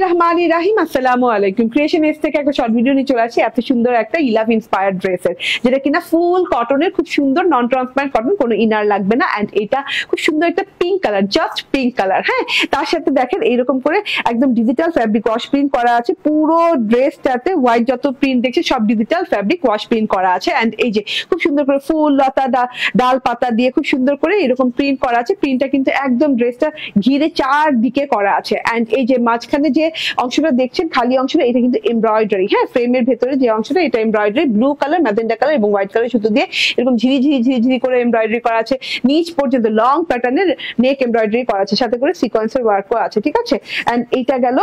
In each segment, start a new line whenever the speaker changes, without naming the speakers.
রহমানির রাহিম। আসসালামু আলাইকুম। ক্রিয়েশন এজ থেকে একটা শর্ট ভিডিও নিয়ে চলে আসি এত সুন্দর একটা ইলাভ ইন্সপায়ার্ড ড্রেসের, যেটা কিনা ফুল কটনের, খুব সুন্দর নন ট্রান্সপারেন্ট কটন, কোনো ইনার লাগবে না। এন্ড এটা খুব সুন্দর একটা pink colour, just pink colour. হ্যাঁ, তার সাথে দেখেন এইরকম করে একদম ডিজিটাল ফ্যাব্রিক ওয়াশ প্রিন্ট করা আছে। পুরো ড্রেসটাতে হোয়াইট যত প্রিন্ট দেখছে সব ডিজিটাল ফ্যাব্রিক ওয়াশ প্রিন্ট করা আছে। এন্ড এই যে খুব সুন্দর করে ফুল লতা ডাল পাতা দিয়ে খুব সুন্দর করে এরকম প্রিন্ট করা আছে। প্রিন্টটা কিন্তু একদম ড্রেসটা ঘিরে চারদিকে করা আছে। এন্ড এই যে মাঝখানে যে অংশটা দেখছেন খালি অংশটা, এটা কিন্তু এমব্রয়ডারি। হ্যাঁ, ফ্রেমের ভেতরে যে অংশটা এটা embroidery, blue colour, magenta colour এবং হোয়াইট কালার সুতো দিয়ে এরকম ঝিরি করে এমব্রয়ডারি করা আছে। নিচ পর্যন্ত লং প্যাটার্নের নেক এমব্রয়ডারি করা আছে, সাথে করে সিকোয়েন্সের ওয়ার্কও আছে। ঠিক আছে, এন্ড এইটা গেল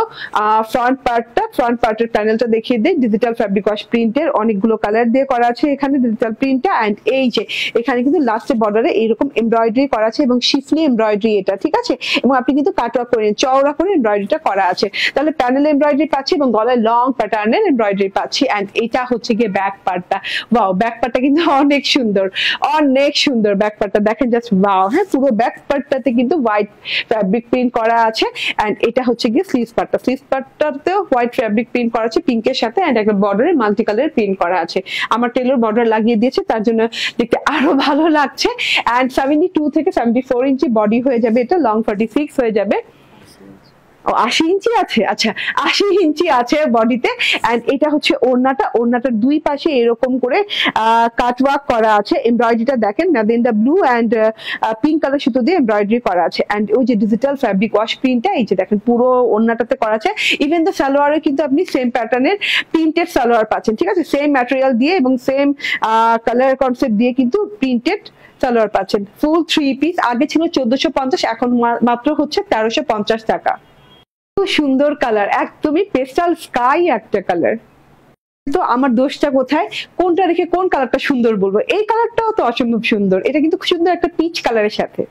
ফ্রন্ট পার্টটা। ফ্রন্ট পার্টের প্যানেলটা দেখিয়ে দেয়। ডিজিটাল ফ্যাব্রিক ওয়াশ প্রিন্টের অনেকগুলো কালার দিয়ে করা আছে এখানে ডিজিটাল প্রিন্টটা। এন্ড এই যে এখানে কিন্তু লাস্টে বর্ডারে এইরকম এমব্রয়ডারি করা আছে এবং শিফলি এমব্রয়ডারি এটা। ঠিক আছে, এবং আপনি কিন্তু কাটওয়ার্ক করে চওড়া করে এমব্রয়ডারিটা করা আছে। তাহলে প্যানেল এমব্রয়ডারি পাচ্ছি এবং গলায় লং প্যাটার্নের এমব্রয়ডারি পাচ্ছি। এন্ড এটা হচ্ছে গিয়ে ব্যাক পার্টটা। ওয়াও, ব্যাক পার্টটা কিন্তু অনেক সুন্দর, অনেক সুন্দর ব্যাক পার্টটা দেখেন, জাস্ট ওয়াও। হ্যাঁ, পুরো ব্যাক পার্টটাতে কিন্তু হোয়াইট ফ্যাব্রিক প্রিন্ট করা আছে। এন্ড এটা হচ্ছে গিয়ে স্লিভস পার্টটা। স্লিভস পার্টটাতেও হোয়াইট ফ্যাব্রিক প্রিন্ট করা আছে পিঙ্কের সাথে। এন্ড একটা বর্ডারে মাল্টি কালার প্রিন্ট করা আছে। আমার টেলর বর্ডার লাগিয়ে দিয়েছে, তার জন্য দেখতে আরো ভালো লাগছে। এন্ড 72 থেকে 74 ইঞ্চি বডি হয়ে যাবে, এটা লং 46 হয়ে যাবে। 80 ইঞ্চি আছে, আচ্ছা 80 ইঞ্চি আছে বডিতে। এন্ড এটা হচ্ছে ওড়নাটা। ওড়নাটার দুই পাশে এরকম করে কাটওয়ার্ক করা আছে। এমব্রয়ডারিটা দেখেন magenta blue and pink colour সুতো দিয়ে এমব্রয়ডারি করা আছে। এন্ড ওই যে ডিজিটাল ফ্যাব্রিক ওয়াশ প্রিন্টটা এই যে দেখেন পুরো ওড়নাটাতে করা আছে। ইভেন দ্য সালোয়ারে কিন্তু আপনি সেম প্যাটার্নের প্রিন্টেড সালোয়ার পাচ্ছেন। ঠিক আছে, সেম ম্যাটেরিয়াল দিয়ে এবং সেম কালার কনসেপ্ট দিয়ে কিন্তু প্রিন্টেড সালোয়ার পাচ্ছেন। ফুল 3 পিস। আগে ছিল 1450, এখন মাত্র হচ্ছে 1350 টাকা। খুব সুন্দর কালার, একদমই পেস্টাল স্কাই একটা কালার। তো আমার দোষটা কোথায়, কোনটা রেখে কোন কালারটা সুন্দর বলবো? এই কালারটাও তো অসম্ভব সুন্দর, এটা কিন্তু খুব সুন্দর একটা পিচ কালারের সাথে।